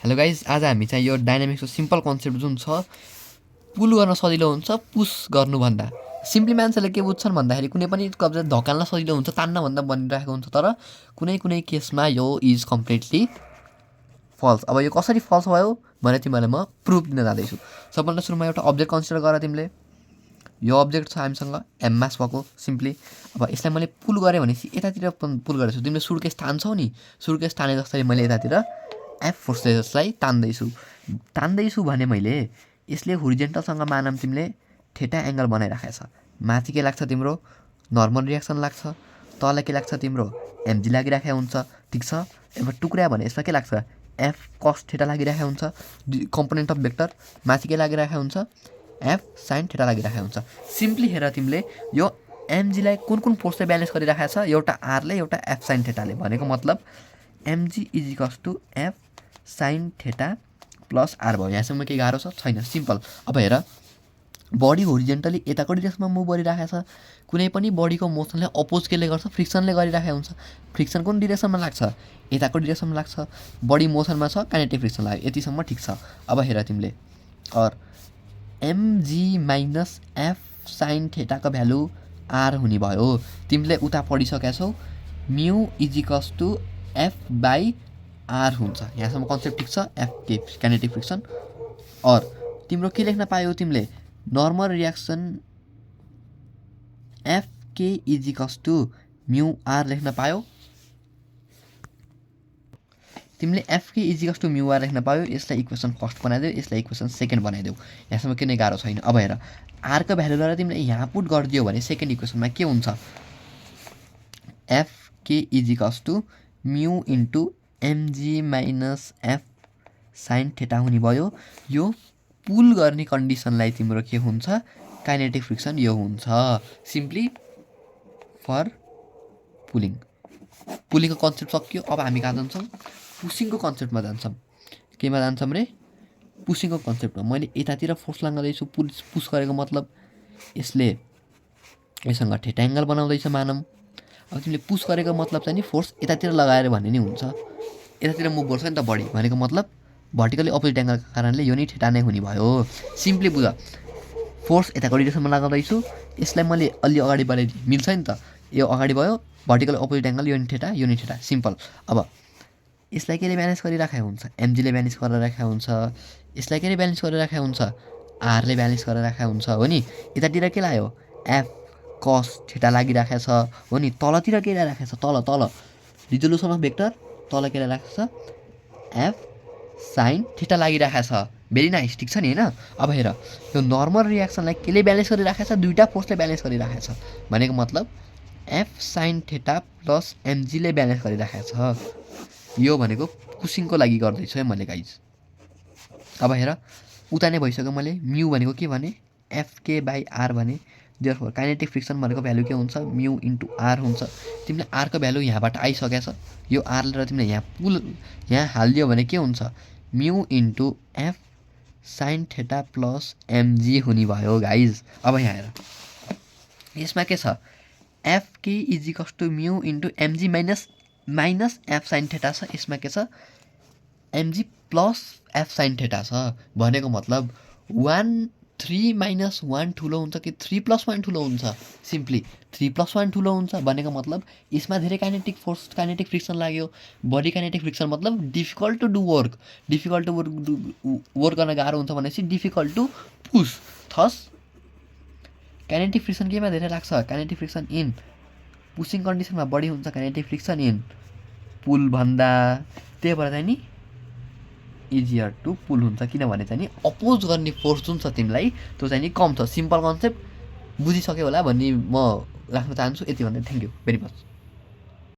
Hello guys, आज हामी चाहिँ यो डाइनामिक्सको सिम्पल कन्सेप्ट जुन छ पुल गर्न सजिलो हुन्छ पुस गर्नुभन्दा। सिम्पली मान्छेले के बुझ्छन् भन्दाखेरि कुनै पनि कब्जा धकाल्न सजिलो हुन्छ तान्न भन्दा भनिरहेको हुन्छ, तर कुनै कुनै केसमा यो इज कम्प्लिटली फल्स। अब यो कसरी फल्स भयो भने तिमीलाई म प्रुफ दिन जाँदैछु। सबभन्दा सुरुमा एउटा अब्जेक्ट कन्सिडर गर। तिमीले यो अब्जेक्ट छ हामीसँग एम मास भएको सिम्पली। अब यसलाई मैले पुल गरेँ भनेपछि यतातिर पुल गरेछु। तिमीले सुर्केस तान्छौ नि, सुर्केस ताने जस्तै मैले यतातिर एफ फोर्सले यसलाई तान्दैछु भने मैले यसले होरिजेन्टलसँग मानम तिमीले थेटा एङ्गल बनाइराखेछ। माथि के लाग्छ तिम्रो नर्मल रियाक्सन लाग्छ, तल के लाग्छ तिम्रो एमजी लागिराखेको हुन्छ, ठिक छ। अब टुक्रा भने यसमा के लाग्छ एफ कस थेटा लागिराखेको हुन्छ, कम्पोनेन्ट अफ भेक्टर। माथि के लागिराखेको हुन्छ एफ साइन थेटा लागिराखेको हुन्छ। सिम्पली हेर तिमीले यो एमजीलाई कुन कुन फोर्सले ब्यालेन्स गरिराखेको छ, एउटा आरले एउटा एफ साइन थेटाले। भनेको मतलब mg is equals to F sine theta plus R भयो। यहाँसम्म केही गाह्रो छ छैन, सिम्पल। अब हेर बडी होरिजेन्टली यताको डिरेक्सनमा मुभ गरिराखेको छ। कुनै पनि बडीको मोसनले अपोज केले गर्छ फ्रिक्सनले गरिराखेको हुन्छ। फ्रिक्सन कुन डिरेक्सनमा लाग्छ यताको डिरेक्सनमा लाग्छ। बडी मोसनमा छ काइनेटिक फ्रिक्सन लाग्यो, यतिसम्म ठिक छ। अब हेर तिमीले और एमजी माइनस एफ साइन थेटाको भ्यालु आर हुने भयो। तिमीले उता पढिसकेका छौ mu is equals to F by R हुन्छ। यहाँसम्म कन्सेप्ट ठिक छ, एफ के काइनेटिक फ्रिक्सन। और तिम्रो के लेख्न पायो तिमीले normal reaction F K is equals to mu R लेख्न पायो। तिमीले F K is equals to mu R लेख्न पायो। यसलाई इक्वेसन फर्स्ट बनाइदेऊ, यसलाई इक्वेसन सेकेन्ड बनाइदेऊ। यहाँसम्म किन गाह्रो छैन। अब हेर आरको भ्यालु गरेर तिमीले यहाँ पुट गरिदियो भने सेकेन्ड इक्वेसनमा के हुन्छ F K is equals to mu into mg minus F sine theta हुने भयो। यो पुल गर्ने कन्डिसनलाई तिम्रो के हुन्छ काइनेटिक फ्रिक्सन यो हुन्छ। Simply for pulling. पुलिङको कन्सेप्ट सक्यो। अब हामी कहाँ जान्छौँ पुसिङको कन्सेप्टमा जान्छौँ। केमा जान्छौँ रे पुसिङको कन्सेप्टमा। मैले यतातिर फोर्स लगाउँदैछु, पुस गरेको मतलब यसले यसँग थेटा एङ्गल बनाउँदैछ मानौँ। अब तिमीले पुस गरेको मतलब चाहिँ नि फोर्स यतातिर लगाएर भन्ने नि हुन्छ, यतातिर मुभ गर्छ नि त बडी। भनेको मतलब भर्टिकली अपोजिट एङ्गलको कारणले यो नि थेटा नै हुने भयो। सिम्पली बुझ, फोर्स यताको डिरेक्सनमा लगाउँदैछु, यसलाई मैले अलि अगाडि बढाइदिएँ मिल्छ नि त। यो अगाडि भयो भर्टिकल अपोजिट एङ्गल यो नि थेटा सिम्पल। अब यसलाई केले ब्यालेन्स गरिराखेको हुन्छ एमजीले ब्यालेन्स गरेर राखेको हुन्छ। यसलाई केले ब्यालेन्स गरेर राखेको हुन्छ आरले ब्यालेन्स गरेर राखेको हुन्छ हो नि। यतातिर के लाग्यो एफ कस थेटा लागिराखेको छ हो नि। तलतिर के राखेको छ तल रिजोल्युसन अफ भेक्टर तल के राखेको छ एफ साइन थेटा लागिराखेको छ। भेरी नाइस, ठिक छ नि होइन। अब हेर यो नर्मल रियाक्सनलाई केले ब्यालेन्स गरिराखेको छ दुईवटा फोर्सले ब्यालेन्स गरिराखेको छ। भनेको मतलब एफ साइन थेटा प्लस एमजीले ब्यालेन्स गरिराखेको छ। यो भनेको पुसिङको लागि गर्दैछु है मैले गाइज। अब हेर उता नै भइसक्यो। मैले म्यू भनेको के भने एफके बाई आर भने। देयरफोर काइनेटिक फ्रिक्सन भनेको भ्यालु के हुन्छ म्यू इन्टु आर हुन्छ। तिमीले आरको भ्यालु यहाँबाट आइसकेको छ, यो आर लिएर तिमीले यहाँ हालिदियो भने के हुन्छ mu into F sine theta plus MG हुने भयो गाइज। अब यहाँ हेर यसमा के छ F K is equals to mu into mg minus F sine theta छ। यसमा के छ mg plus F sine theta छ। भनेको मतलब 3 माइनस 1 ठुलो हुन्छ कि 3 प्लस 1 ठुलो हुन्छ। सिम्पली 3 प्लस 1 ठुलो हुन्छ। भनेको मतलब यसमा धेरै काइनेटिक फोर्स काइनेटिक फ्रिक्सन लाग्यो। बडी काइनेटिक फ्रिक्सन मतलब difficult to do work. Difficult to work गर्न गाह्रो हुन्छ भनेपछि difficult to push. Thus kinetic friction केमा धेरै लाग्छ काइनेटिक फ्रिक्सन इन पुसिङ कन्डिसनमा बढी हुन्छ काइनेटिक फ्रिक्सन इन पुल भन्दा। त्यही भएर चाहिँ नि इजियर टु पुल हुन्छ, किनभने चाहिँ नि अपोज गर्ने फोर्स जुन छ तिमीलाई त्यो चाहिँ नि कम छ। सिम्पल कन्सेप्ट बुझिसक्यो होला भन्ने म राख्न चाहन्छु। यति भन्दै थ्याङ्क यू भेरी मच।